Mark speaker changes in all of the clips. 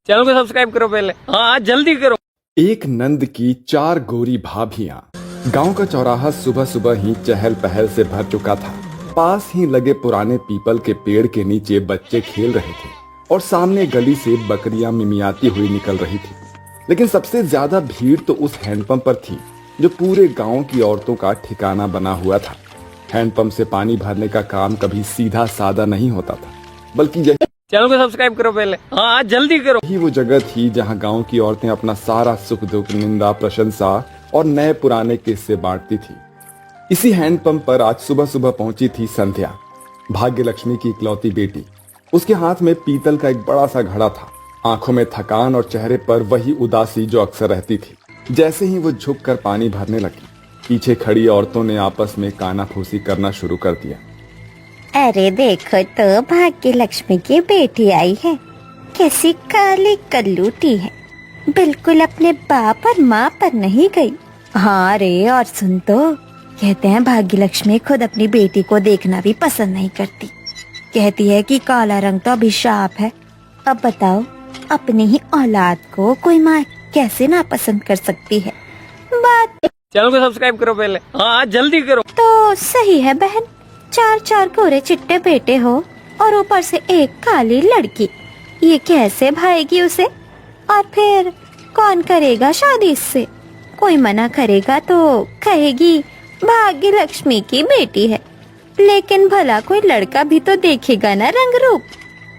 Speaker 1: Channel को subscribe करो पहले, हाँ जल्दी करो।
Speaker 2: एक नंद की 4 गोरी भाभियां। गांव का चौराहा सुबह सुबह ही चहल पहल से भर चुका था। पास ही लगे पुराने पीपल के पेड़ के नीचे बच्चे खेल रहे थे और सामने गली से बकरियां मिमियाती हुई निकल रही थी। लेकिन सबसे ज्यादा भीड़ तो उस हैंडपंप पर थी जो पूरे गांव की औरतों का ठिकाना बना हुआ था। हैंडपंप से पानी भरने का काम कभी सीधा सादा नहीं होता था, बल्कि यही
Speaker 1: चैनल को सब्सक्राइब करो पहले, हाँ जल्दी करो।
Speaker 2: ही वो जगह थी जहां गांव की औरतें अपना सारा सुख दुख, निंदा, प्रशंसा और नए पुराने किस्से बांटती थी। इसी हैंडपंप पर आज सुबह सुबह पहुंची थी संध्या, भाग्य लक्ष्मी की इकलौती बेटी। उसके हाथ में पीतल का एक बड़ा सा घड़ा था, आंखों में थकान और चेहरे पर वही उदासी जो अक्सर रहती थी। जैसे ही वो झुककर पानी भरने लगी, पीछे खड़ी औरतों ने आपस में कानाफूसी करना शुरू कर दिया।
Speaker 3: अरे देखो तो भाग्य लक्ष्मी की बेटी आई है, कैसी काली कल्लूटी है, बिल्कुल अपने बाप और माँ पर नहीं गई। हाँ रे, और सुन तो, कहते हैं भाग्य लक्ष्मी खुद अपनी बेटी को देखना भी पसंद नहीं करती। कहती है कि काला रंग तो अभिशाप है। अब बताओ, अपनी ही औलाद को कोई माँ कैसे नापसंद कर सकती है। बात
Speaker 1: चैनल को सब्सक्राइब करो पहले, हाँ जल्दी करो।
Speaker 3: तो सही है बहन, 4 गोरे चिट्टे बेटे हो और ऊपर से एक काली लड़की, ये कैसे भाएगी उसे? और फिर कौन करेगा शादी इससे? कोई मना करेगा तो कहेगी भाग्य लक्ष्मी की बेटी है, लेकिन भला कोई लड़का भी तो देखेगा ना रंग रूप।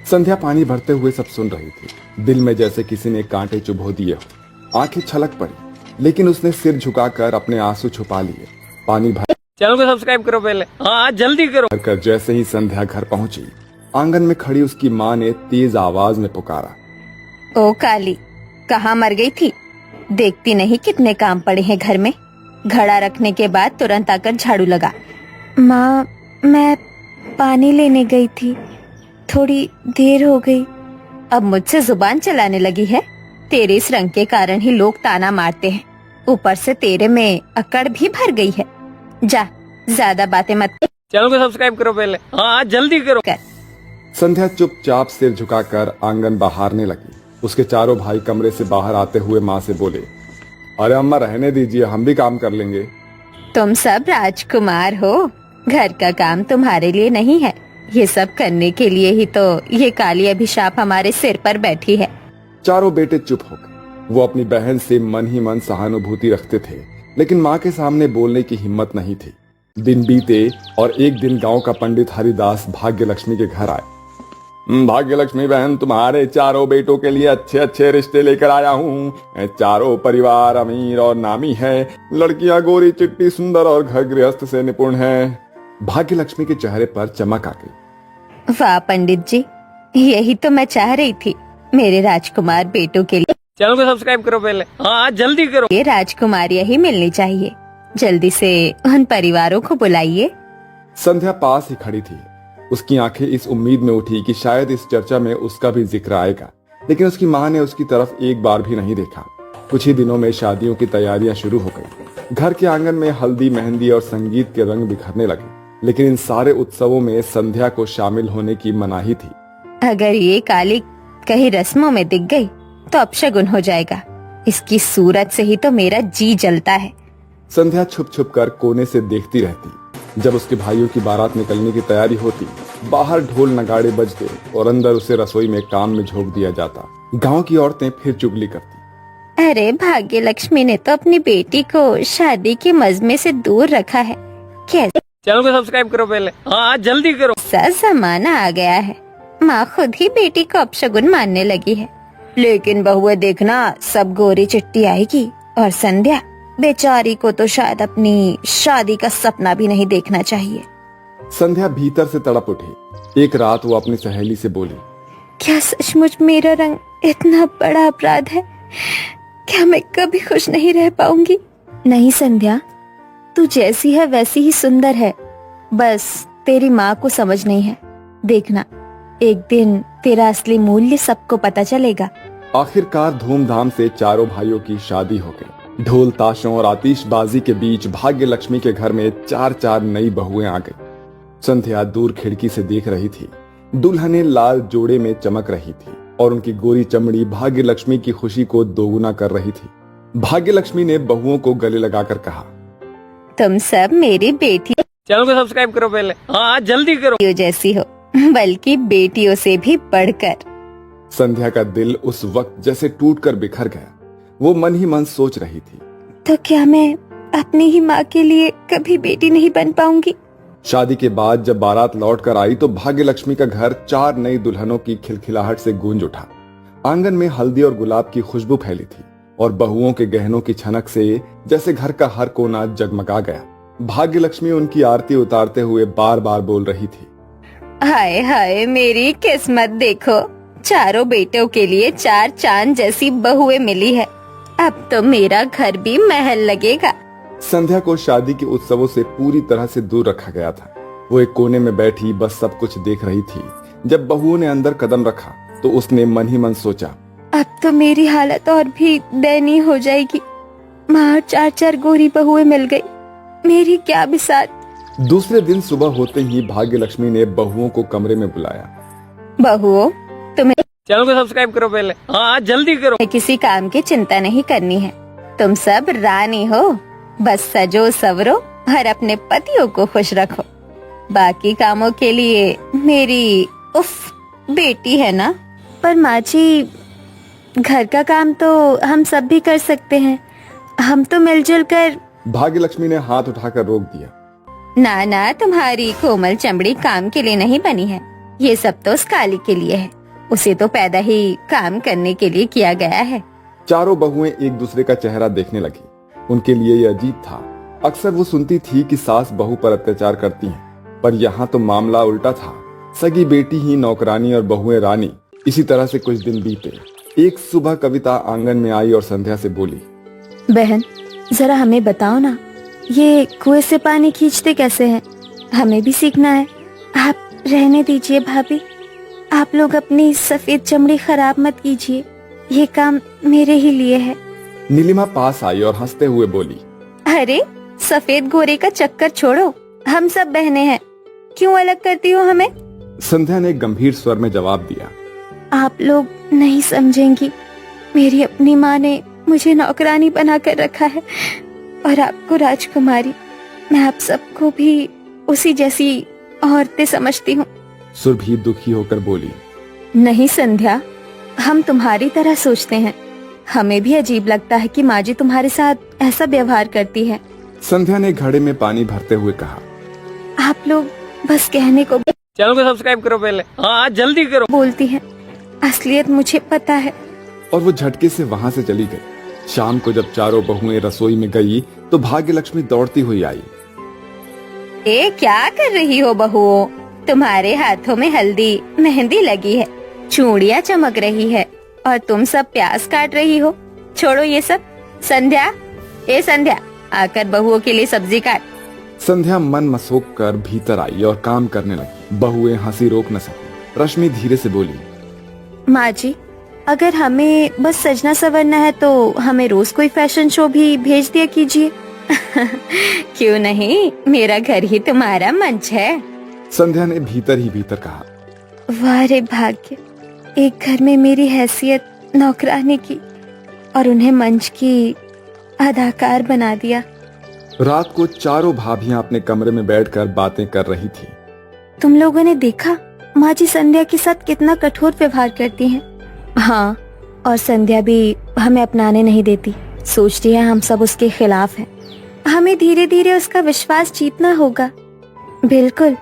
Speaker 2: संध्या पानी भरते हुए सब सुन रही थी। दिल में जैसे किसी ने कांटे चुभो दिए हो। आंखें छलक पड़ी, लेकिन उसने सिर झुकाकर अपने आंसू छुपा लिए। पानी भर
Speaker 1: चैनल को सब्सक्राइब करो पहले, हाँ जल्दी करो।
Speaker 2: कर जैसे ही संध्या घर पहुंची, आंगन में खड़ी उसकी माँ ने तेज आवाज में पुकारा,
Speaker 3: ओ काली, कहाँ मर गई थी? देखती नहीं कितने काम पड़े हैं घर में। घड़ा रखने के बाद तुरंत आकर झाड़ू लगा। माँ, मैं पानी लेने गई थी, थोड़ी देर हो गई। अब मुझसे जुबान चलाने लगी है? तेरे इस रंग के कारण ही लोग ताना मारते हैं, ऊपर से तेरे में अकड़ भी भर गई है। जा, ज्यादा बातें मत।
Speaker 1: चैनल को सब्सक्राइब करो पहले, हाँ जल्दी करो।
Speaker 2: संध्या चुपचाप सिर झुकाकर आंगन बहारने लगी। उसके चारों भाई कमरे से बाहर आते हुए माँ से बोले, अरे अम्मा रहने दीजिए, हम भी काम कर लेंगे।
Speaker 3: तुम सब राजकुमार हो, घर का काम तुम्हारे लिए नहीं है। ये सब करने के लिए ही तो ये काली अभिशाप हमारे सिर पर बैठी है।
Speaker 2: चारों बेटे चुप हो गए। वो अपनी बहन से मन ही मन सहानुभूति रखते थे, लेकिन माँ के सामने बोलने की हिम्मत नहीं थी। दिन बीते और एक दिन गांव का पंडित हरिदास भाग्य लक्ष्मी के घर आए। भाग्य लक्ष्मी बहन, तुम्हारे चारों बेटों के लिए अच्छे अच्छे रिश्ते लेकर आया हूँ। चारों परिवार अमीर और नामी है। लड़कियां गोरी चिट्टी सुंदर और घर गृहस्थ से निपुण है। भाग्य लक्ष्मी के चेहरे पर चमक आ गई।
Speaker 3: वाह पंडित जी, यही तो मैं चाह रही थी मेरे राजकुमार बेटों के लिए।
Speaker 1: चैनल को सब्सक्राइब करो पहले, हाँ जल्दी करो।
Speaker 3: ये राजकुमारियां ही मिलनी चाहिए। जल्दी से उन परिवारों को बुलाइए।
Speaker 2: संध्या पास ही खड़ी थी। उसकी आंखें इस उम्मीद में उठी कि शायद इस चर्चा में उसका भी जिक्र आएगा, लेकिन उसकी माँ ने उसकी तरफ एक बार भी नहीं देखा। कुछ ही दिनों में शादियों की तैयारियां शुरू हो गई। घर के आंगन में हल्दी, मेहंदी और संगीत के रंग बिखरने लगे, लेकिन इन सारे उत्सवों में संध्या को शामिल होने की मनाही थी।
Speaker 3: अगर ये काली कहीं रस्मों में दिख गई तो अपशगुन हो जाएगा। इसकी सूरत से ही तो मेरा जी जलता है।
Speaker 2: संध्या छुप छुप कर कोने से देखती रहती। जब उसके भाइयों की बारात निकलने की तैयारी होती, बाहर ढोल नगाड़े बजते और अंदर उसे रसोई में काम में झोंक दिया जाता। गांव की औरतें फिर चुगली करती।
Speaker 3: अरे भाग्य लक्ष्मी ने तो अपनी बेटी को शादी के मजमे से दूर रखा है। कैसे
Speaker 1: चैनल को सब्सक्राइब करो पहले, हाँ जल्दी करो।
Speaker 3: सा जमाना आ गया है, माँ खुद ही बेटी को अपशगुन मानने लगी है। लेकिन बहुए देखना, सब गोरी चिट्टी आएगी और संध्या बेचारी को तो शायद अपनी शादी का सपना भी नहीं देखना चाहिए।
Speaker 2: संध्या भीतर से तड़प उठी। एक रात वो अपनी सहेली से बोली,
Speaker 3: क्या सचमुच मेरा रंग इतना बड़ा अपराध है? क्या मैं कभी खुश नहीं रह पाऊंगी? नहीं संध्या, तू जैसी है वैसी ही सुंदर है, बस तेरी माँ को समझ नहीं है। देखना, एक दिन तेरा असली मूल्य सबको पता चलेगा।
Speaker 2: आखिरकार धूमधाम से चारों भाइयों की शादी हो गई। ढोल ताशों और आतिशबाजी के बीच भाग्य लक्ष्मी के घर में 4 नई बहुएं आ गई। संध्या दूर खिड़की से देख रही थी। दुल्हनें लाल जोड़े में चमक रही थी। और उनकी गोरी चमड़ी भाग्य लक्ष्मी की खुशी को दोगुना कर रही थी। भाग्य लक्ष्मी ने बहुओं को गले लगाकर कहा,
Speaker 3: तुम सब मेरी बेटियों
Speaker 1: चैनल को सब्सक्राइब करो पहले। हाँ जल्दी करो।
Speaker 3: जैसी हो, बल्कि बेटियों से भी बढ़कर।
Speaker 2: संध्या का दिल उस वक्त जैसे टूटकर बिखर गया। वो मन ही मन सोच रही थी,
Speaker 3: तो क्या मैं अपनी ही माँ के लिए कभी बेटी नहीं बन पाऊंगी?
Speaker 2: शादी के बाद जब बारात लौट कर आई तो भाग्य लक्ष्मी का घर 4 नई दुल्हनों की खिलखिलाहट से गूंज उठा। आंगन में हल्दी और गुलाब की खुशबू फैली थी और बहुओं के गहनों की छनक से जैसे घर का हर कोना जगमगा गया। भाग्य लक्ष्मी उनकी आरती उतारते हुए बार बार बोल रही थी,
Speaker 3: हाय हाय मेरी किस्मत देखो, चारों बेटों के लिए 4 चांद जैसी बहुएं मिली है। अब तो मेरा घर भी महल लगेगा।
Speaker 2: संध्या को शादी के उत्सवों से पूरी तरह से दूर रखा गया था। वो एक कोने में बैठी बस सब कुछ देख रही थी। जब बहुओं ने अंदर कदम रखा तो उसने मन ही मन सोचा,
Speaker 3: अब तो मेरी हालत और भी दयनीय हो जाएगी। माँ 4 गोरी बहुएं मिल गई, मेरी क्या बिसात।
Speaker 2: दूसरे दिन सुबह होते ही भाग्य लक्ष्मी ने बहुओं को कमरे में बुलाया।
Speaker 3: बहुओं, तुम्हें
Speaker 1: चैनल को सब्सक्राइब करो पहले। हाँ जल्दी करो।
Speaker 3: किसी काम की चिंता नहीं करनी है। तुम सब रानी हो, बस सजो सवरो और अपने पतियों को खुश रखो। बाकी कामों के लिए मेरी बेटी है ना। पर माँ जी, घर का काम तो हम सब भी कर सकते हैं। हम तो मिलजुल कर।
Speaker 2: भाग्य लक्ष्मी ने हाथ उठाकर रोक दिया।
Speaker 3: ना ना, तुम्हारी कोमल चमड़ी काम के लिए नहीं बनी है। ये सब तो उस काली के लिए है। उसे तो पैदा ही काम करने के लिए किया गया है।
Speaker 2: चारों बहुएं एक दूसरे का चेहरा देखने लगी। उनके लिए ये अजीब था। अक्सर वो सुनती थी कि सास बहू पर अत्याचार करती हैं, पर यहाँ तो मामला उल्टा था। सगी बेटी ही नौकरानी और बहुएं रानी। इसी तरह से कुछ दिन बीते। एक सुबह कविता आंगन में आई और संध्या से बोली,
Speaker 3: बहन जरा हमें बताओ ना, ये कुएं से पानी खींचते कैसे हैं? हमें भी सीखना है। आप रहने दीजिए भाभी, आप लोग अपनी सफेद चमड़ी खराब मत कीजिए। ये काम मेरे ही लिए है।
Speaker 2: नीलिमा पास आई और हंसते हुए बोली,
Speaker 3: अरे सफेद गोरे का चक्कर छोड़ो, हम सब बहनें हैं, क्यों अलग करती हो हमें?
Speaker 2: संध्या ने गंभीर स्वर में जवाब दिया,
Speaker 3: आप लोग नहीं समझेंगी। मेरी अपनी माँ ने मुझे नौकरानी बना कर रखा है और आपको राजकुमारी। मैं आप सबको भी उसी जैसी औरतें समझती हूँ।
Speaker 2: सुरभि दुखी होकर बोली,
Speaker 3: नहीं संध्या, हम तुम्हारी तरह सोचते हैं। हमें भी अजीब लगता है कि माँ जी तुम्हारे साथ ऐसा व्यवहार करती है।
Speaker 2: संध्या ने घड़े में पानी भरते हुए कहा,
Speaker 3: आप लोग बस कहने को
Speaker 1: चैनल को सब्सक्राइब करो पहले। हाँ जल्दी करो।
Speaker 3: बोलती हैं, असलियत मुझे पता है।
Speaker 2: और वो झटके से वहाँ से चली गई। शाम को जब चारों बहुएं रसोई में गई तो भाग्य लक्ष्मी दौड़ती हुई आई।
Speaker 3: ए क्या कर रही हो बहुओं? तुम्हारे हाथों में हल्दी मेहंदी लगी है, चूड़ियाँ चमक रही है और तुम सब प्याज काट रही हो। छोड़ो ये सब। संध्या, ए संध्या, आकर बहुओं के लिए सब्जी काट।
Speaker 2: संध्या मन मसोक कर भीतर आई और काम करने लगी। बहुएं हंसी रोक न सकी। रश्मि धीरे से बोली,
Speaker 3: माँ जी, अगर हमें बस सजना संवरना है तो हमें रोज कोई फैशन शो भी भेज दिया कीजिए। क्यों नहीं, मेरा घर ही तुम्हारा मंच है।
Speaker 2: संध्या ने भीतर ही भीतर कहा,
Speaker 3: वाह रे भाग्य, एक घर में मेरी हैसियत नौकरानी की और उन्हें मंच की अदाकार बना दिया।
Speaker 2: रात को चारों भाभियां अपने कमरे में बैठकर बातें कर रही थी।
Speaker 3: तुम लोगों ने देखा माँ जी संध्या के साथ कितना कठोर व्यवहार करती हैं। हाँ, और संध्या भी हमें अपनाने नहीं देती। सोचती है हम सब उसके खिलाफ हैं। हमें धीरे धीरे उसका विश्वास जीतना होगा। बिल्कुल,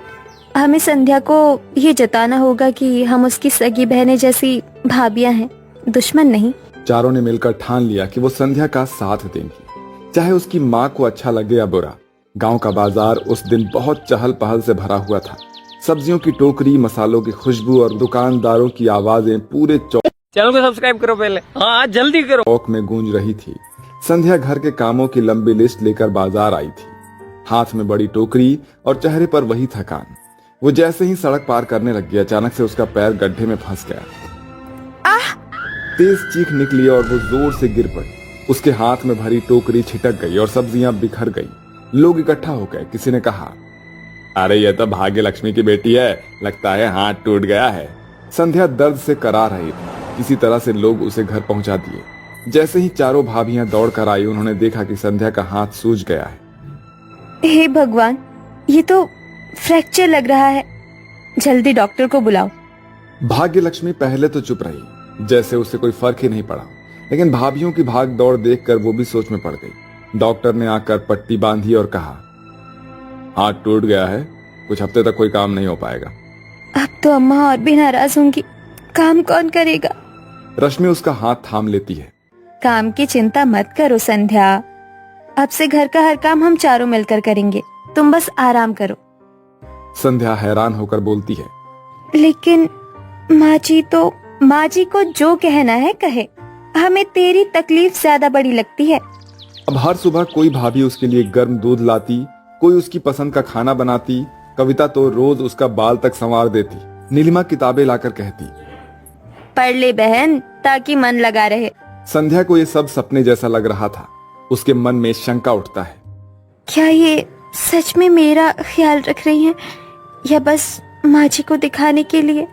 Speaker 3: हमें संध्या को ये जताना होगा कि हम उसकी सगी बहनें जैसी भाभियां हैं, दुश्मन नहीं।
Speaker 2: चारों ने मिलकर ठान लिया कि वो संध्या का साथ देंगी, चाहे उसकी माँ को अच्छा लगे या बुरा। गांव का बाजार उस दिन बहुत चहल पहल से भरा हुआ था। सब्जियों की टोकरी, मसालों की खुशबू और दुकानदारों की आवाजें पूरे
Speaker 1: चैनल को सब्सक्राइब करो पहले। हाँ जल्दी करो।
Speaker 2: चौक में गूंज रही थी। संध्या घर के कामों की लंबी लिस्ट लेकर बाजार आई थी, हाथ में बड़ी टोकरी और चेहरे पर वही थकान। वो जैसे ही सड़क पार करने लगी, अचानक से उसका पैर गड्ढे में फंस गया। तेज चीख निकली और वो जोर से गिर पड़ी। उसके हाथ में भरी टोकरी छिटक गई और सब्जियां बिखर गई। लोग इकट्ठा हो गए। किसी ने कहा, अरे ये तो भाग्य लक्ष्मी की बेटी है, लगता है हाथ टूट गया है। संध्या दर्द से करा रही थी। किसी तरह से लोग उसे घर पहुंचा दिए। जैसे ही चारों भाभियां दौड़ कर आई, उन्होंने देखा कि संध्या का हाथ सूज गया है।
Speaker 3: हे भगवान, ये तो फ्रैक्चर लग रहा है। जल्दी डॉक्टर को बुलाओ।
Speaker 2: भाग्य लक्ष्मी पहले तो चुप रही, जैसे उसे कोई फर्क ही नहीं पड़ा, लेकिन भाभियों की भाग दौड़ देखकर वो भी सोच में पड़ गई। डॉक्टर ने आकर पट्टी बांधी और कहा, हाथ टूट गया है, कुछ हफ्ते तक कोई काम नहीं हो पाएगा।
Speaker 3: अब तो अम्मा और भी नाराज होंगी। काम कौन करेगा?
Speaker 2: रश्मि उसका हाथ थाम लेती है।
Speaker 3: काम की चिंता मत करो संध्या, अब से घर का हर काम हम चारों मिलकर करेंगे, तुम बस आराम करो।
Speaker 2: संध्या हैरान होकर बोलती है,
Speaker 3: लेकिन माँ जी को जो कहना है कहे, हमें तेरी तकलीफ ज्यादा बड़ी लगती है।
Speaker 2: अब हर सुबह कोई भाभी उसके लिए गर्म दूध लाती, कोई उसकी पसंद का खाना बनाती, कविता तो रोज उसका बाल तक संवार देती, नीलिमा किताबें लाकर कहती,
Speaker 3: पढ़ ले बहन ताकि मन लगा रहे।
Speaker 2: संध्या को ये सब सपने जैसा लग रहा था। उसके मन में शंका उठता है,
Speaker 3: क्या ये सच में मेरा ख्याल रख रही हैं या बस माँ जी को दिखाने के लिए?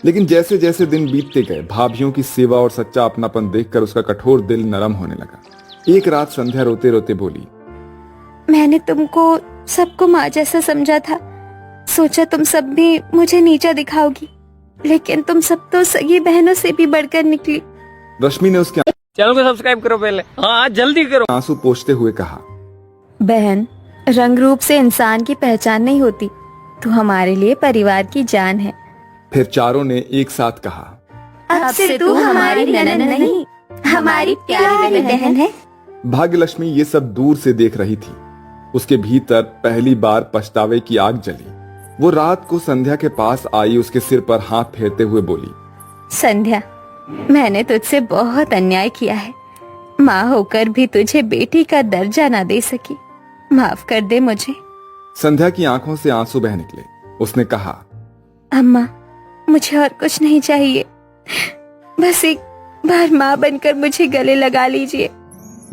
Speaker 2: लेकिन जैसे जैसे दिन बीतते गए, भाभियों की सेवा और सच्चा अपनापन देखकर उसका कठोर दिल नरम होने लगा। एक रात संध्या रोते रोते बोली,
Speaker 3: मैंने तुमको सबको माँ जैसा समझा था, सोचा तुम सब भी मुझे नीचा दिखाओगी, लेकिन तुम सब तो सगी बहनों से भी बढ़कर निकली।
Speaker 2: रश्मि ने उसके
Speaker 1: चैनल को सब्सक्राइब करो पहले, हाँ जल्दी करो।
Speaker 2: आंसू पोंछते हुए कहा,
Speaker 3: बहन, रंग रूप से इंसान की पहचान नहीं होती, तू हमारे लिए परिवार की जान है।
Speaker 2: फिर चारों ने एक साथ कहा,
Speaker 3: अब से तू हमारी ननद नहीं, हमारी प्यारी बहन है।
Speaker 2: भाग्यलक्ष्मी ये सब दूर से देख रही थी। उसके भीतर पहली बार पछतावे की आग जली। वो रात को संध्या के पास आई, उसके सिर पर हाथ फेरते हुए बोली,
Speaker 3: संध्या, मैंने तुझसे बहुत अन्याय किया है। माँ होकर भी तुझे बेटी का दर्जा ना दे सकी, माफ कर दे मुझे।
Speaker 2: संध्या की आंखों से आंसू बह निकले। उसने कहा,
Speaker 3: अम्मा, मुझे और कुछ नहीं चाहिए, बस एक बार माँ बनकर मुझे गले लगा लीजिए।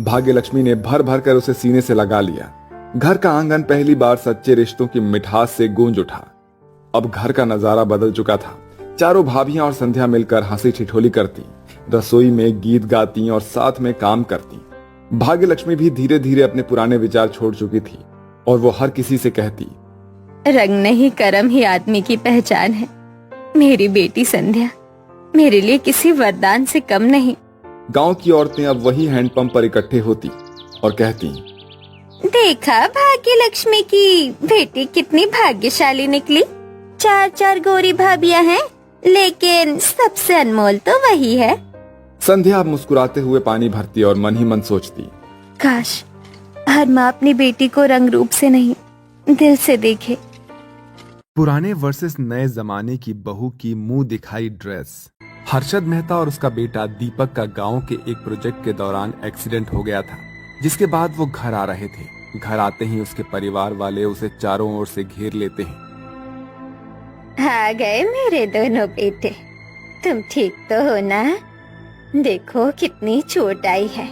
Speaker 2: भाग्यलक्ष्मी ने भर भर कर उसे सीने से लगा लिया। घर का आंगन पहली बार सच्चे रिश्तों की मिठास से गूंज उठा। अब घर का नजारा बदल चुका था। चारों भाभियां और संध्या मिलकर हंसी ठिठोली करती, रसोई में गीत गाती और साथ में काम करती। भाग्यलक्ष्मी भी धीरे धीरे अपने पुराने विचार छोड़ चुकी थी और वो हर किसी से कहती,
Speaker 3: रंग नहीं कर्म ही आदमी की पहचान है। मेरी बेटी संध्या मेरे लिए किसी वरदान से कम नहीं।
Speaker 2: गांव की औरतें अब वही हैंडपंप पर इकट्ठे होती और कहती,
Speaker 3: देखा भाग्यलक्ष्मी की बेटी कितनी भाग्यशाली निकली। 4 गोरी भाभियां हैं, लेकिन सबसे अनमोल तो वही है।
Speaker 2: संध्या अब मुस्कुराते हुए पानी भरती और मन ही मन सोचती,
Speaker 3: काश हर माँ अपनी बेटी को रंग रूप से नहीं, दिल से देखे।
Speaker 2: पुराने वर्सेस नए जमाने की बहू की मुंह दिखाई ड्रेस। हर्षद मेहता और उसका बेटा दीपक का गांव के एक प्रोजेक्ट के दौरान एक्सीडेंट हो गया था, जिसके बाद वो घर आ रहे थे। घर आते ही उसके परिवार वाले उसे चारों ओर से घेर लेते हैं।
Speaker 3: आ गए मेरे दोनों बेटे, तुम ठीक तो हो ना? देखो कितनी चोट आई है।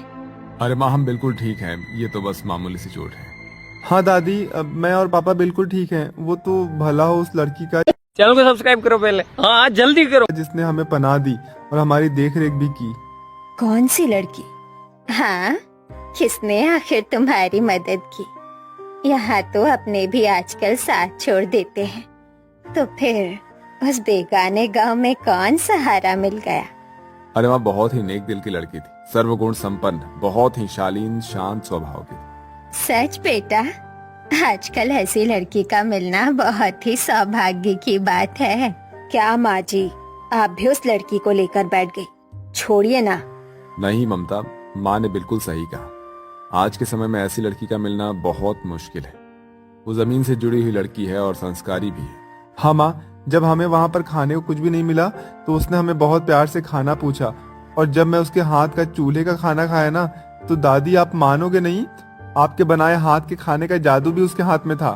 Speaker 2: अरे माँ, हम बिल्कुल ठीक हैं, ये तो बस मामूली सी चोट है। हाँ दादी, अब मैं और पापा बिल्कुल ठीक हैं। वो तो भला हो उस लड़की का
Speaker 1: चैनल को सब्सक्राइब करो पहले, हाँ जल्दी करो,
Speaker 2: जिसने हमें पनाह दी और हमारी देख रेख भी की।
Speaker 3: कौन सी लड़की? हाँ, किसने आखिर तुम्हारी मदद की? यहाँ तो अपने भी आजकल साथ छोड़ देते हैं, तो फिर उस बेगाने गांव में कौन सहारा मिल गया?
Speaker 2: अरे माँ, बहुत ही नेक दिल की लड़की थी, सर्वगुण संपन्न, बहुत ही शालीन शांत स्वभाव की।
Speaker 3: सच बेटा, आजकल ऐसी लड़की का मिलना बहुत ही सौभाग्य की बात है। क्या माँ जी, आप भी उस लड़की को लेकर बैठ गई? छोड़िए ना।
Speaker 2: नहीं ममता, माँ ने बिल्कुल सही कहा। आज के समय में ऐसी लड़की का मिलना बहुत मुश्किल है। वो जमीन से जुड़ी हुई लड़की है और संस्कारी भी है। हाँ माँ, जब हमें वहाँ पर खाने को कुछ भी नहीं मिला तो उसने हमें बहुत प्यार से खाना पूछा, और जब मैं उसके हाथ का चूल्हे का खाना खाया ना, तो दादी आप मानोगे नहीं, आपके बनाए हाथ के खाने का जादू भी उसके हाथ में था।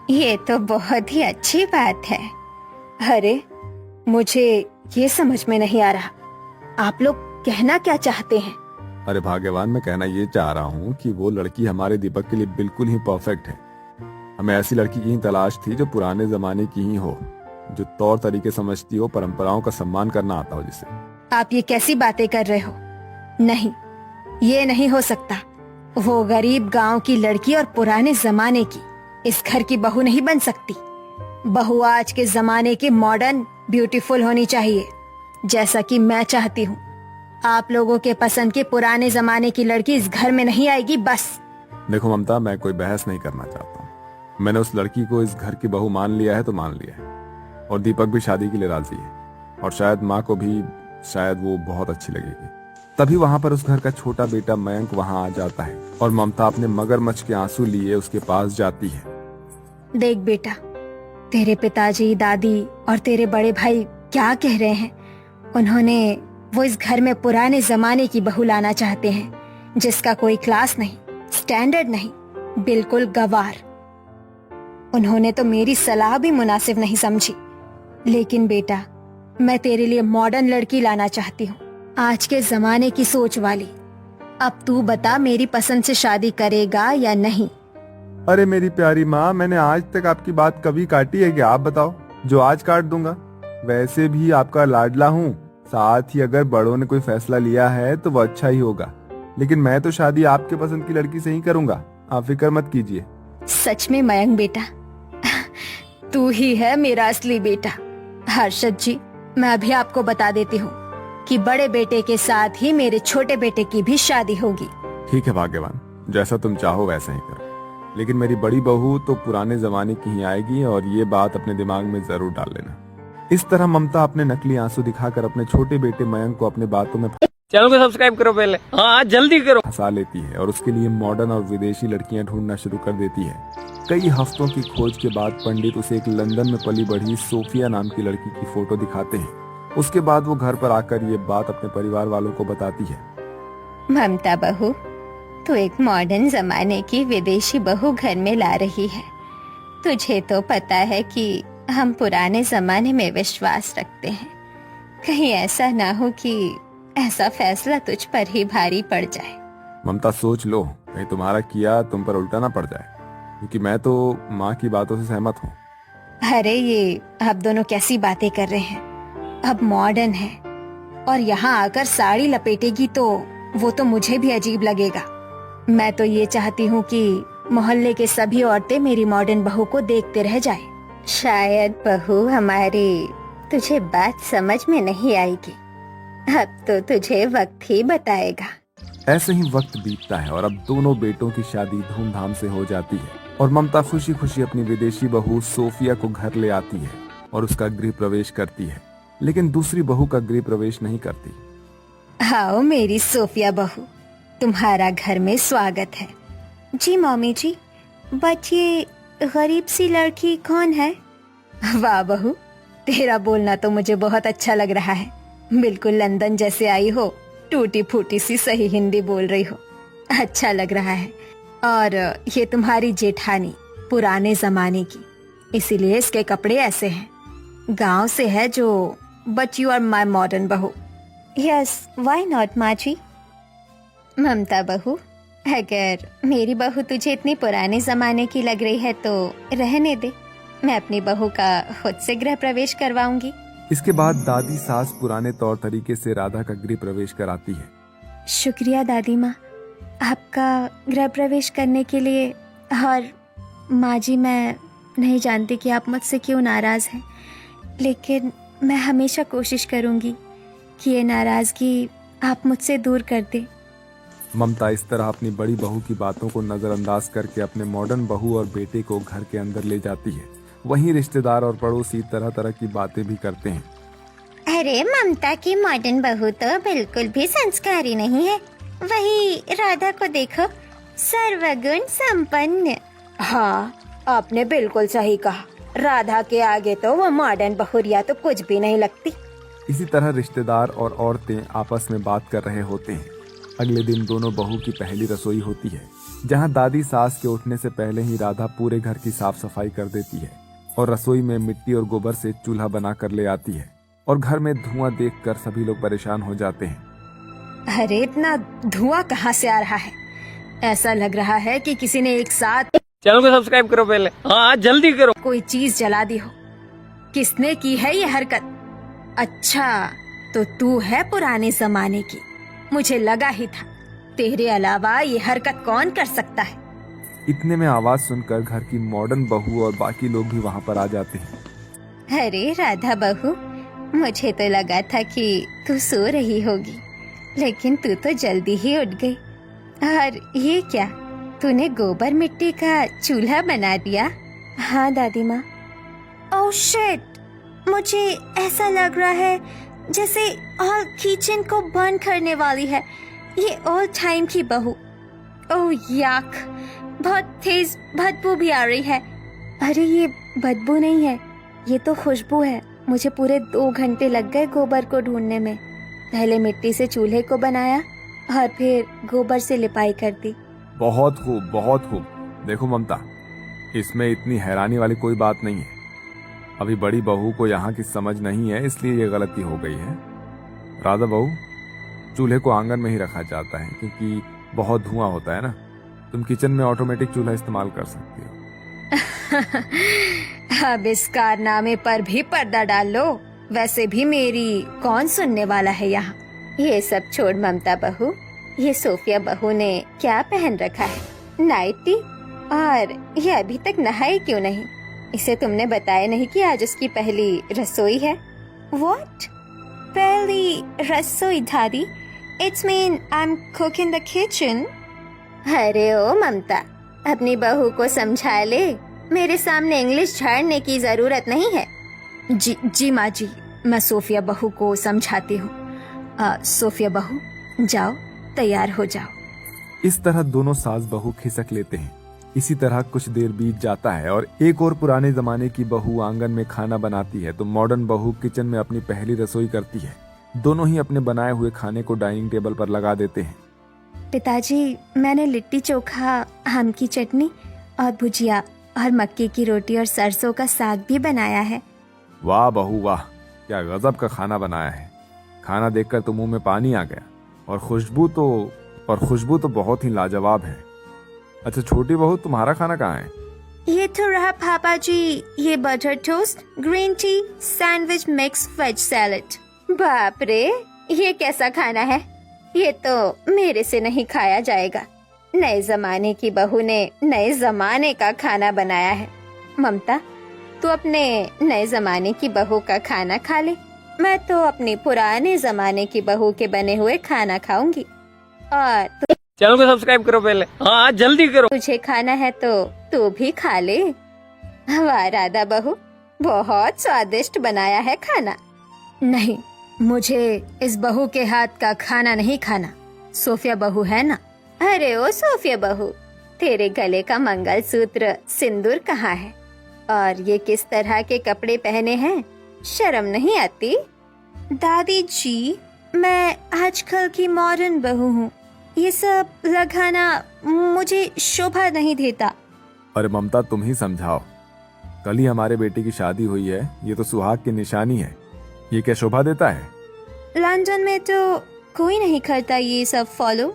Speaker 3: ये तो बहुत ही अच्छी बात है। अरे, मुझे ये समझ में नहीं आ रहा, आप लोग कहना क्या चाहते हैं?
Speaker 2: अरे भाग्यवान, मैं कहना ये चाह रहा हूँ कि वो लड़की हमारे दीपक के लिए बिल्कुल ही परफेक्ट है। हमें ऐसी लड़की की ही तलाश थी जो पुराने जमाने की ही हो, जो तौर तरीके समझती हो, परंपराओं का सम्मान करना आता हो जिसे।
Speaker 3: आप ये कैसी बातें कर रहे हो? नहीं, ये नहीं हो सकता। वो गरीब गांव की लड़की और पुराने जमाने की इस घर की बहू नहीं बन सकती। बहू आज के जमाने की मॉडर्न ब्यूटीफुल होनी चाहिए, जैसा कि मैं चाहती हूँ। आप लोगों के पसंद की पुराने जमाने की लड़की इस घर में नहीं आएगी, बस।
Speaker 2: देखो ममता, मैं कोई बहस नहीं करना चाहता हूँ। मैंने उस लड़की को इस घर की बहू मान लिया है तो मान लिया है, और दीपक भी शादी के लिए राजी है, और शायद माँ को भी शायद वो बहुत अच्छी लगेगी। तभी वहां पर उस घर का छोटा बेटा मयंक वहां आ जाता है और ममता अपने मगरमच्छ के आंसू लिए उसके पास जाती है।
Speaker 3: देख बेटा, तेरे पिताजी, दादी और तेरे बड़े भाई क्या कह रहे हैं। वो इस घर में पुराने जमाने की बहू लाना चाहते हैं, जिसका कोई क्लास नहीं, स्टैंडर्ड नहीं, बिल्कुल गवार। उन्होंने तो मेरी सलाह भी मुनासिब नहीं समझी। लेकिन बेटा, मैं तेरे लिए मॉडर्न लड़की लाना चाहती हूँ, आज के जमाने की सोच वाली। अब तू बता, मेरी पसंद से शादी करेगा या नहीं?
Speaker 2: अरे मेरी प्यारी माँ, मैंने आज तक आपकी बात कभी काटी है क्या? आप बताओ, जो आज काट दूंगा। वैसे भी आपका लाडला हूँ, साथ ही अगर बड़ों ने कोई फैसला लिया है तो वो अच्छा ही होगा। लेकिन मैं तो शादी आपके पसंद की लड़की से ही करूंगा, आप फिक्र मत कीजिए।
Speaker 3: सच में मयंक बेटा, तू ही है मेरा असली बेटा। हर्षद जी, मैं अभी आपको बता देती हूँ कि बड़े बेटे के साथ ही मेरे छोटे बेटे की भी शादी होगी।
Speaker 2: ठीक है भाग्यवान, जैसा तुम चाहो वैसा ही करो। लेकिन मेरी बड़ी बहू तो पुराने जमाने की ही आएगी, और ये बात अपने दिमाग में जरूर डाल लेना। इस तरह ममता अपने नकली आंसू दिखाकर अपने छोटे बेटे मयंक को अपने बातों में
Speaker 1: चैनल को सब्सक्राइब करो पहले, हाँ जल्दी करो।
Speaker 2: फंसा लेती है और उसके लिए मॉडर्न और विदेशी लड़कियां ढूंढना शुरू कर देती है। कई हफ्तों की खोज के बाद पंडित उसे एक लंदन में पली बढ़ी सोफिया नाम की लड़की की फोटो दिखाते हैं। उसके बाद वो घर पर आकर ये बात अपने परिवार वालों को बताती है।
Speaker 3: ममता बहू, तू एक मॉडर्न जमाने की विदेशी बहू घर में ला रही है। तुझे तो पता है कि हम पुराने जमाने में विश्वास रखते हैं। कहीं ऐसा ना हो कि ऐसा फैसला तुझ पर ही भारी पड़ जाए।
Speaker 2: ममता सोच लो, कहीं तुम्हारा किया तुम पर उल्टा ना पड़ जाए, क्योंकि मैं तो माँ की बातों से सहमत हूँ।
Speaker 3: अरे ये आप दोनों कैसी बातें कर रहे हैं? अब मॉडर्न है और यहाँ आकर साड़ी लपेटेगी तो वो तो मुझे भी अजीब लगेगा। मैं तो ये चाहती हूँ कि मोहल्ले के सभी औरतें मेरी मॉडर्न बहू को देखते रह जाए। शायद बहू हमारी तुझे बात समझ में नहीं आएगी, अब तो तुझे वक्त ही बताएगा।
Speaker 2: ऐसे ही वक्त बीतता है और अब दोनों बेटों की शादी धूमधाम से हो जाती है, और ममता खुशी खुशी अपनी विदेशी बहू सोफिया को घर ले आती है और उसका गृह प्रवेश करती है। लेकिन दूसरी बहू का गृह प्रवेश नहीं करती।
Speaker 3: आओ मेरी सोफिया बहू, तुम्हारा घर में स्वागत है। जी मम्मी जी, बट ये गरीब सी लड़की कौन है? वाह बहू, तेरा बोलना तो मुझे बहुत अच्छा लग रहा है। बिल्कुल लंदन जैसे आई हो, टूटी फूटी सी सही हिंदी बोल रही हो, अच्छा लग रहा है। और ये तुम्हारी जेठानी, पुराने जमाने की, इसीलिए इसके कपड़े ऐसे हैं। गांव से है जो, but you are my modern बहू। यस, व्हाई नॉट माँ जी। ममता बहू, अगर मेरी बहू तुझे इतनी पुराने जमाने की लग रही है तो रहने दे, मैं अपनी बहू का खुद से गृह प्रवेश करवाऊंगी।
Speaker 2: इसके बाद दादी सास पुराने तौर तरीके से राधा का गृह प्रवेश कराती है।
Speaker 3: शुक्रिया दादी माँ, आपका गृह प्रवेश करने के लिए। और माँ जी, मैं नहीं जानती कि आप मुझसे क्यों नाराज हैं, लेकिन मैं हमेशा कोशिश करूंगी कि ये नाराजगी आप मुझसे दूर कर दे।
Speaker 2: ममता इस तरह अपनी बड़ी बहू की बातों को नजरअंदाज करके अपने मॉडर्न बहू और बेटे को घर के अंदर ले जाती है। वहीं रिश्तेदार और पड़ोसी तरह तरह की बातें भी करते हैं।
Speaker 3: अरे ममता की मॉडर्न बहू तो बिल्कुल भी संस्कारी नहीं है। वही राधा को देखो, सर्वगुण संपन्न। हाँ, आपने बिल्कुल सही कहा। राधा के आगे तो वो मॉडर्न बहुरिया तो कुछ भी नहीं लगती।
Speaker 2: इसी तरह रिश्तेदार और औरतें आपस में बात कर रहे होते हैं। अगले दिन दोनों बहू की पहली रसोई होती है, जहां दादी सास के उठने से पहले ही राधा पूरे घर की साफ सफाई कर देती है और रसोई में मिट्टी और गोबर से चूल्हा बना कर ले आती है। और घर में धुआं देखकर सभी लोग परेशान हो जाते हैं।
Speaker 3: अरे इतना धुआं कहाँ से आ रहा है? ऐसा लग रहा है कि किसी ने एक साथ
Speaker 1: चैनल को सब्सक्राइब करो पहले, हाँ जल्दी करो।
Speaker 3: कोई चीज जला दी हो। किसने की है ये हरकत? अच्छा, तो तू है पुराने जमाने की। मुझे लगा ही था, तेरे अलावा ये हरकत कौन कर सकता है।
Speaker 4: इतने में आवाज सुनकर घर की मॉडर्न बहू और बाकी लोग भी वहाँ पर आ जाते हैं।
Speaker 3: अरे राधा बहू, मुझे तो लगा था कि तू सो रही होगी, लेकिन तू तो जल्दी ही उठ गई। और ये क्या, तूने गोबर मिट्टी का चूल्हा बना दिया? हाँ दादी माँ। ओह शिट, मुझे ऐसा लग रहा है जैसे ऑल किचन को बर्न करने वाली है ये ऑल टाइम की बहू। ओह याक, बहुत तेज बदबू भी आ रही है। अरे ये बदबू नहीं है, ये तो खुशबू है। मुझे पूरे 2 घंटे लग गए गोबर को ढूंढने में। पहले मिट्टी से चूल्हे को बनाया और फिर गोबर से लिपाई कर दी।
Speaker 4: बहुत खूब, बहुत खूब। देखो ममता, इसमें इतनी हैरानी वाली कोई बात नहीं है। अभी बड़ी बहू को यहाँ की समझ नहीं है, इसलिए ये गलती हो गई है। राधा बहू, चूल्हे को आंगन में ही रखा जाता है क्योंकि बहुत धुआं होता है ना। तुम किचन में ऑटोमेटिक चूल्हा इस्तेमाल कर सकती हो।
Speaker 3: अब इस कारनामे पर भी पर्दा डाल लो। वैसे भी मेरी कौन सुनने वाला है यहाँ। ये सब छोड़ ममता बहू, ये सोफिया बहू ने क्या पहन रखा है? नाइटी। और ये अभी तक नहाई क्यों नहीं? इसे तुमने बताया नहीं कि आज उसकी पहली रसोई है। What? पहली रसोई दादी? It's mean I'm cooking the kitchen. अरे ओ ममता, अपनी बहू को समझा ले। मेरे सामने इंग्लिश झाड़ने की जरूरत नहीं है। जी माँ जी, मैं सोफिया बहू को समझाती हूँ। सोफिया बहू, जाओ तैयार हो जाओ।
Speaker 4: इस तरह दोनों सास बहू खिसक लेते हैं। इसी तरह कुछ देर बीत जाता है और एक और पुराने जमाने की बहू आंगन में खाना बनाती है तो मॉडर्न बहू किचन में अपनी पहली रसोई करती है। दोनों ही अपने बनाए हुए खाने को डाइनिंग टेबल पर लगा देते हैं।
Speaker 3: पिताजी, मैंने लिट्टी चोखा, आम की चटनी और भुजिया और मक्के की रोटी और सरसों का साग भी बनाया है।
Speaker 4: वाह बहू वाह, क्या गजब का खाना बनाया है। खाना देखकर तो मुंह में पानी आ गया। और खुशबू तो बहुत ही लाजवाब है। अच्छा छोटी बहू, तुम्हारा खाना कहाँ है?
Speaker 3: ये तो रहा पापा जी, ये butter toast, green tea, sandwich, mix veg salad. बाप रे, ये कैसा खाना है? ये तो मेरे से नहीं खाया जाएगा। नए जमाने की बहू ने नए जमाने का खाना बनाया है। ममता, तू अपने नए जमाने की बहू का खाना खा ले। मैं तो अपनी पुराने जमाने की बहू के बने हुए खाना खाऊंगी। और
Speaker 1: चैनल को सब्सक्राइब करो पहले। हाँ जल्दी करो।
Speaker 3: तुझे खाना है तो तू भी खा ले। वाह राधा बहू, बहुत स्वादिष्ट बनाया है खाना। नहीं, मुझे इस बहू के हाथ का खाना नहीं खाना। सोफिया बहू है ना? अरे ओ सोफिया बहू, तेरे गले का मंगलसूत्र सिंदूर कहाँ है? और ये किस तरह के कपड़े पहने हैं? शर्म नहीं आती? दादी जी, मैं आजकल की मॉडर्न बहू हूँ। ये सब लगाना मुझे शोभा नहीं देता।
Speaker 4: अरे ममता, तुम ही समझाओ। कल ही हमारे बेटे की शादी हुई है, ये तो सुहाग की निशानी है। ये क्या शोभा देता है?
Speaker 3: लंदन में तो कोई नहीं करता ये सब फॉलो।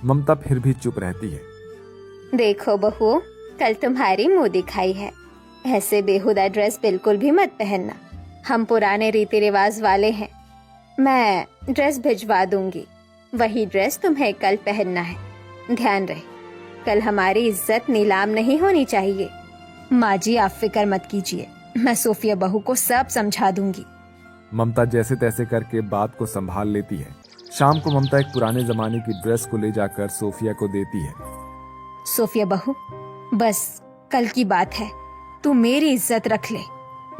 Speaker 4: ममता फिर भी चुप रहती है।
Speaker 3: देखो बहू, कल तुम्हारी मुंह दिखाई है। ऐसे बेहुदा ड्रेस बिल्कुल भी मत पहनना। हम पुराने रीति रिवाज वाले हैं। मैं ड्रेस भिजवा दूंगी, वही ड्रेस तुम्हें कल पहनना है। ध्यान रहे, कल हमारी इज्जत नीलाम नहीं होनी चाहिए। माँ जी, आप फिक्र मत कीजिए, मैं सोफिया बहू को सब समझा दूंगी।
Speaker 4: ममता जैसे तैसे करके बात को संभाल लेती है। शाम को ममता एक पुराने जमाने की ड्रेस को ले जाकर सोफिया को देती है।
Speaker 3: सोफिया बहू, बस कल की बात है, तू मेरी इज्जत रख ले।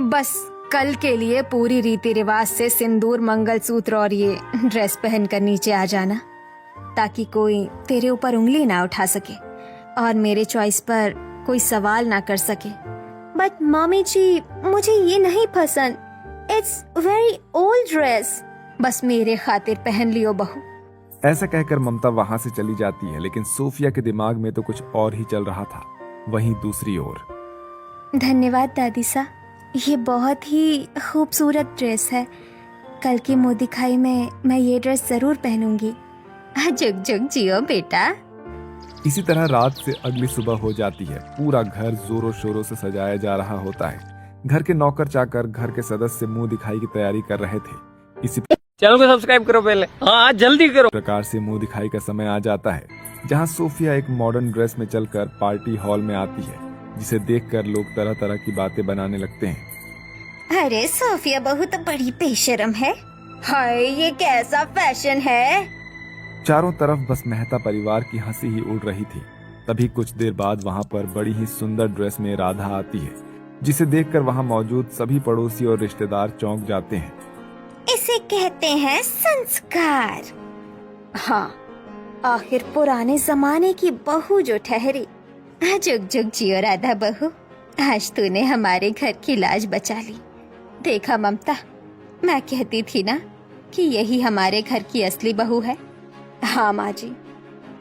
Speaker 3: बस कल के लिए पूरी रीति रिवाज से सिंदूर, मंगलसूत्र और ये ड्रेस पहनकर नीचे आ जाना, ताकि कोई तेरे ऊपर उंगली ना उठा सके और मेरे चॉइस पर कोई सवाल ना कर सके। बट मम्मी जी, मुझे ये नहीं पसंद। It's very old dress. बस मेरे खातिर पहन लियो बहू।
Speaker 4: ऐसा कहकर ममता वहाँ से चली जाती है, लेकिन सोफिया के दिमाग में तो कुछ और ही चल रहा था। वहीं दूसरी ओर।
Speaker 3: धन्यवाद दादी सा, ये बहुत ही खूबसूरत ड्रेस है। कल की मुंह दिखाई में मैं ये ड्रेस जरूर पहनूंगी। जुग जुग जियो बेटा।
Speaker 4: इसी तरह रात से अगली सुबह हो जाती है। पूरा घर जोरों शोरों से सजाया जा रहा होता है। घर के नौकर चाकर घर के सदस्य मुंह दिखाई की तैयारी कर रहे थे। इसी
Speaker 1: चैनल को सब्सक्राइब करो पहले, हाँ जल्दी करो।
Speaker 4: प्रकार से मुंह दिखाई का समय आ जाता है, जहां सोफिया एक मॉडर्न ड्रेस में चलकर पार्टी हॉल में आती है, जिसे देखकर लोग तरह तरह की बातें बनाने लगते हैं।
Speaker 3: अरे सोफिया बहू तो बड़ी बेशर्म है। हाय ये कैसा फैशन है।
Speaker 4: चारों तरफ बस मेहता परिवार की हंसी ही उड़ रही थी। तभी कुछ देर बाद वहां पर बड़ी ही सुंदर ड्रेस में राधा आती है, जिसे देखकर वहां मौजूद सभी पड़ोसी और रिश्तेदार चौंक जाते हैं।
Speaker 3: इसे कहते हैं संस्कार। हाँ, आखिर पुराने जमाने की बहू जो ठहरी। जुग जुग जियो राधा बहू, आज तूने हमारे घर की लाज बचा ली। देखा ममता, मैं कहती थी ना कि यही हमारे घर की असली बहू है। हाँ माँ जी,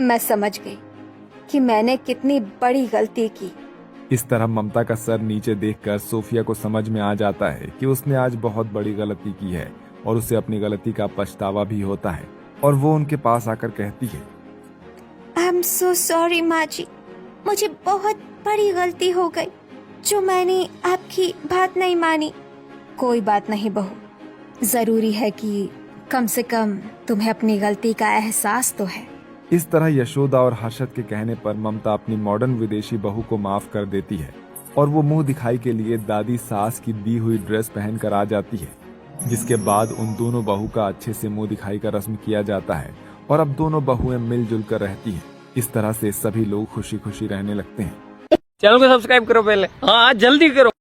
Speaker 3: मैं समझ गई कि मैंने कितनी बड़ी गलती की।
Speaker 4: इस तरह ममता का सर नीचे देखकर सोफिया को समझ में आ जाता है कि उसने आज बहुत बड़ी गलती की है और उसे अपनी गलती का पछतावा भी होता है, और वो उनके पास आकर कहती है,
Speaker 3: आई एम सो सॉरी माँ जी, मुझे बहुत बड़ी गलती हो गई जो मैंने आपकी बात नहीं मानी। कोई बात नहीं बहू, जरूरी है कि कम से कम तुम्हें अपनी गलती का एहसास तो है।
Speaker 4: इस तरह यशोदा और हर्षद के कहने पर ममता अपनी मॉडर्न विदेशी बहू को माफ कर देती है और वो मुंह दिखाई के लिए दादी सास की दी हुई ड्रेस पहनकर आ जाती है, जिसके बाद उन दोनों बहू का अच्छे से मुंह दिखाई का रस्म किया जाता है और अब दोनों बहुएं मिलजुल कर रहती हैं। इस तरह से सभी लोग खुशी खुशी रहने लगते हैं।
Speaker 1: चैनल को सब्सक्राइब करो पहले, हाँ जल्दी करो।